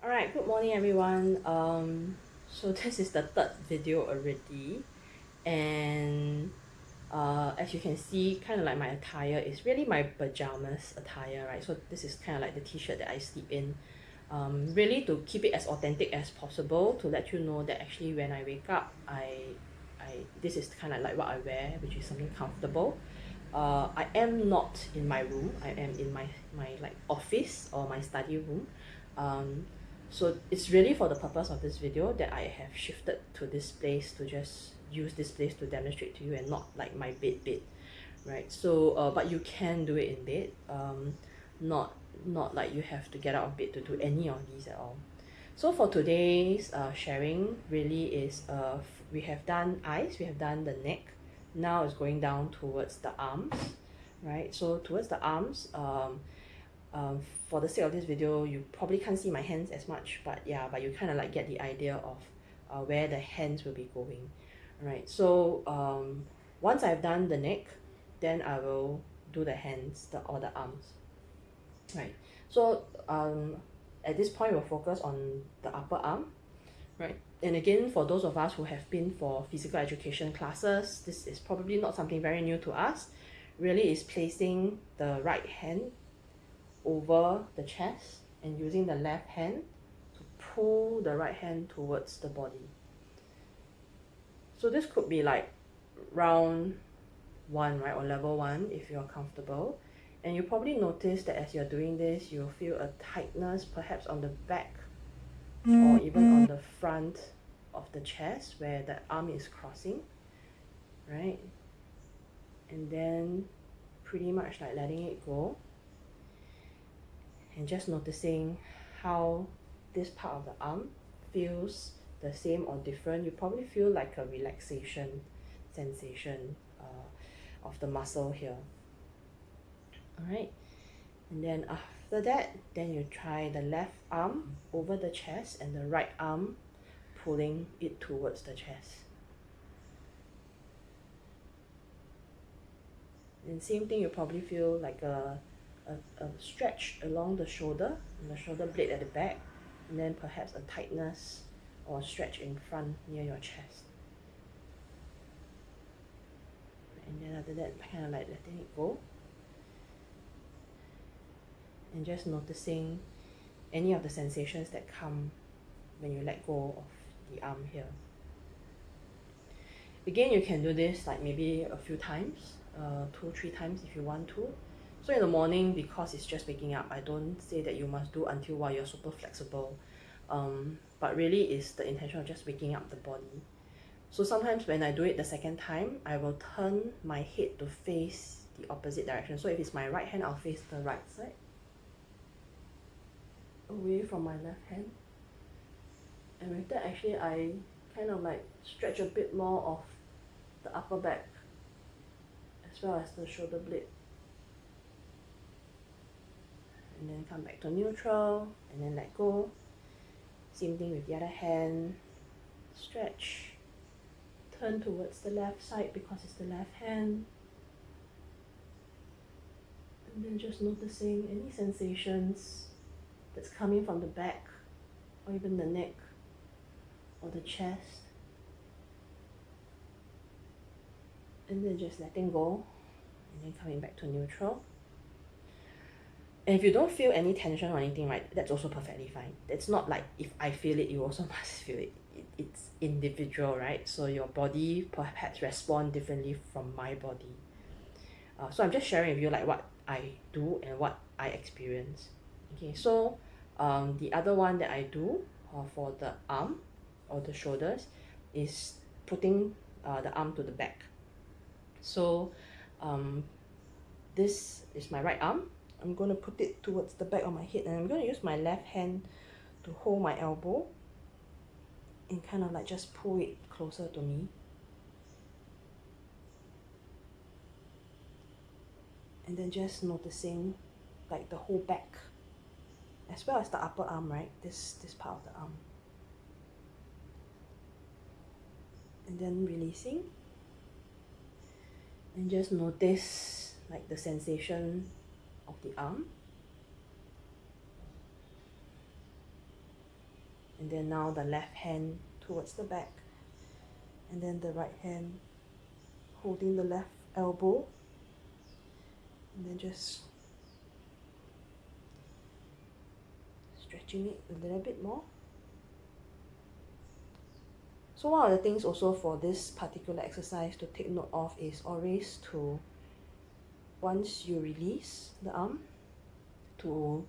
Alright, good morning everyone. So this is the third video already, and as you can see, kind of like my attire is really my pajamas attire, right? So this is kind of like the t-shirt that I sleep in. Really to keep it as authentic as possible, to let you know that actually when I wake up, this is kind of like what I wear, which is something comfortable. I am not in my room. I am in my like office or my study room. Um, so it's really for the purpose of this video that I have shifted to this place to just use this place to demonstrate to you, and not like my bed, right? So but you can do it in bed. Not not like you have to get out of bed to do any of these at all. So for today's sharing really is we have done eyes, we have done the neck. Now it's going down towards the arms, right? So towards the arms, for the sake of this video, you probably can't see my hands as much, but yeah, but you kind of like get the idea of where the hands will be going, right? So once I've done the neck, then I will do the hands, or the arms, right? So at this point, we'll focus on the upper arm, right? And again, for those of us who have been for physical education classes, this is probably not something very new to us. Really is placing the right hand over the chest and using the left hand to pull the right hand towards the body. So this could be like round one, right, or level one if you're comfortable. And you probably notice that as you're doing this, you'll feel a tightness perhaps on the back or even on the front of the chest where the arm is crossing, right? And then pretty much like letting it go and just noticing how this part of the arm feels the same or different. You probably feel like a relaxation sensation of the muscle here. All right, and then after that, then you try the left arm over the chest and the right arm pulling it towards the chest. And same thing, you probably feel like a stretch along the shoulder and the shoulder blade at the back, and then perhaps a tightness or stretch in front near your chest. And then after that, kind of like letting it go and just noticing any of the sensations that come when you let go of the arm here. Again, you can do this like maybe a few times, 2-3 times if you want to. So in the morning, because it's just waking up, I don't say that you must do until while you're super flexible, but really is the intention of just waking up the body. So sometimes when I do it the second time, I will turn my head to face the opposite direction. So if it's my right hand, I'll face the right side, away from my left hand. And with that, actually, I kind of like stretch a bit more of the upper back as well as the shoulder blade. And then come back to neutral and then let go. Same thing with the other hand. Stretch. Turn towards the left side because it's the left hand. And then just noticing any sensations that's coming from the back or even the neck or the chest. And then just letting go and then coming back to neutral. And if you don't feel any tension or anything, right, that's also perfectly fine. It's not like if I feel it, you also must feel it. It's individual, right? So your body perhaps respond differently from my body. So I'm just sharing with you like what I do and what I experience. Okay, so the other one that I do for the arm or the shoulders is putting the arm to the back. So this is my right arm. I'm going to put it towards the back of my head, and I'm going to use my left hand to hold my elbow and kind of like just pull it closer to me. And then just noticing like the whole back as well as the upper arm, right? This part of the arm. And then releasing. And just notice like the sensation of the arm. And then now the left hand towards the back, and then the right hand holding the left elbow, and then just stretching it a little bit more. So one of the things also for this particular exercise to take note of is always to, once you release the arm, to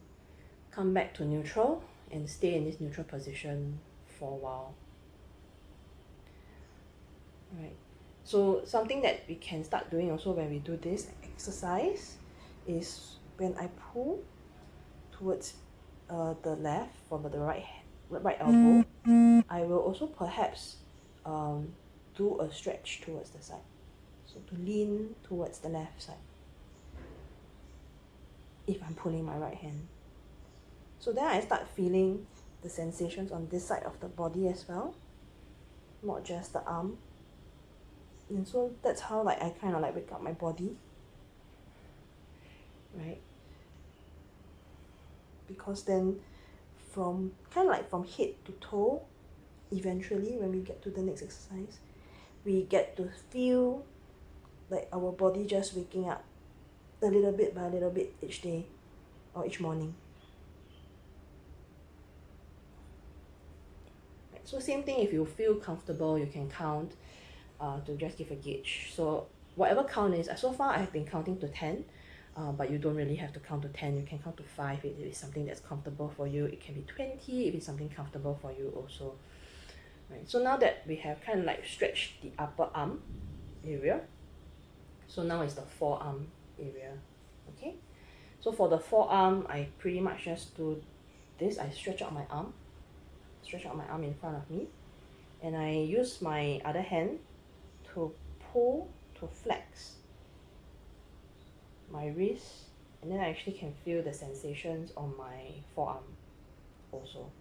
come back to neutral and stay in this neutral position for a while. Right. So something that we can start doing also when we do this exercise is when I pull towards the left from the right elbow, I will also perhaps do a stretch towards the side. So to lean towards the left side if I'm pulling my right hand. So then I start feeling the sensations on this side of the body as well, not just the arm. And so that's how like I kind of like wake up my body, right? Because then from kind of like from head to toe, eventually when we get to the next exercise, we get to feel like our body just waking up a little bit by a little bit each day or each morning. Right. So same thing, if you feel comfortable, you can count to just give a gauge. So whatever count is, so far I've been counting to 10, but you don't really have to count to 10. You can count to 5 if it's something that's comfortable for you. It can be 20 if it's something comfortable for you also. Right. So now that we have kind of like stretched the upper arm area, so now it's the forearm area. Okay, so for the forearm, I pretty much just do this. I stretch out my arm in front of me, and I use my other hand to pull, to flex my wrist, and then I actually can feel the sensations on my forearm also.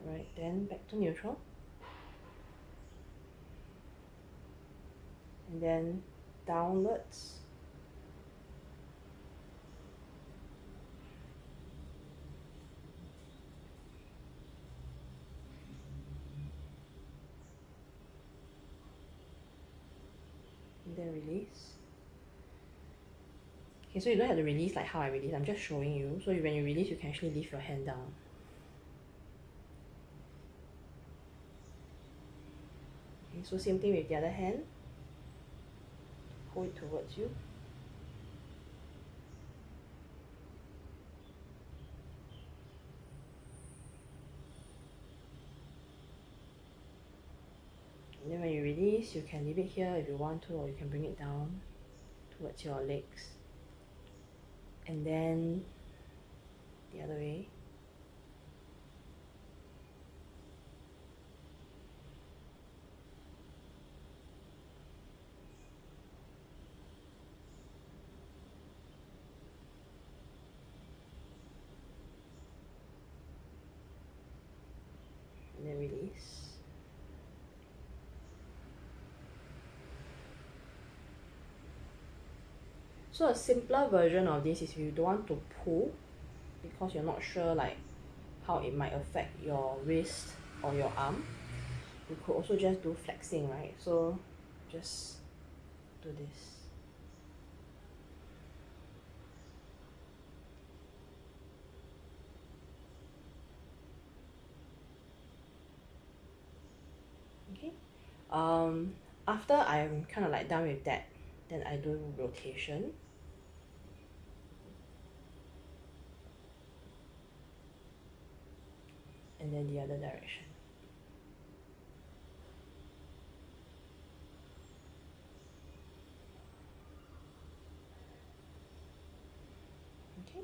Right, then back to neutral, and then downwards, and then release. Okay, so you don't have to release like how I release, I'm just showing you. So when you release, you can actually lift your hand down. Okay, so same thing with the other hand. Hold it towards you. And then when you release, you can leave it here if you want to, or you can bring it down towards your legs. And then the other way. And then release. So a simpler version of this is if you don't want to pull because you're not sure like how it might affect your wrist or your arm, you could also just do flexing, right? So just do this. Okay. After I'm kind of like done with that, then I do rotation. And then the other direction. Okay.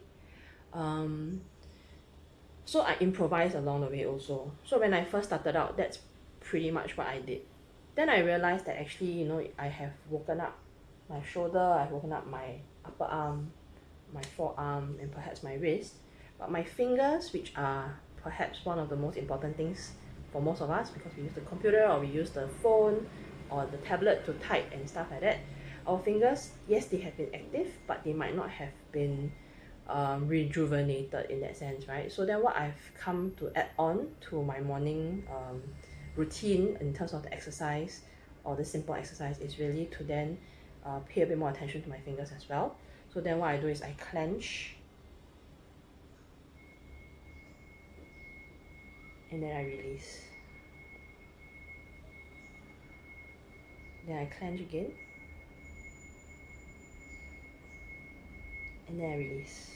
So I improvise along the way also. So when I first started out, that's pretty much what I did. Then I realized that actually, you know, I have woken up my shoulder, I've woken up my upper arm, my forearm, and perhaps my wrist. But my fingers, which are perhaps one of the most important things for most of us, because we use the computer or we use the phone or the tablet to type and stuff like that, our fingers, yes, they have been active, but they might not have been rejuvenated in that sense, right? So then what I've come to add on to my morning routine in terms of the exercise or the simple exercise is really to then pay a bit more attention to my fingers as well. So then what I do is I clench and then I release. Then I clench again and then I release.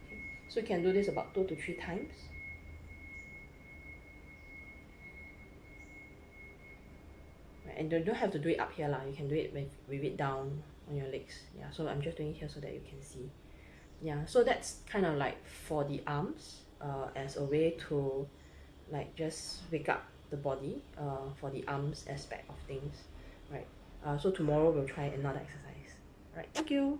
Okay. So you can do this about 2 to 3 times. Right. And you don't have to do it up here lah. You can do it with it down on your legs. Yeah, so I'm just doing it here so that you can see. Yeah, so that's kind of like for the arms as a way to like just wake up the body for the arms aspect of things, right? So tomorrow we'll try another exercise. Right, thank you.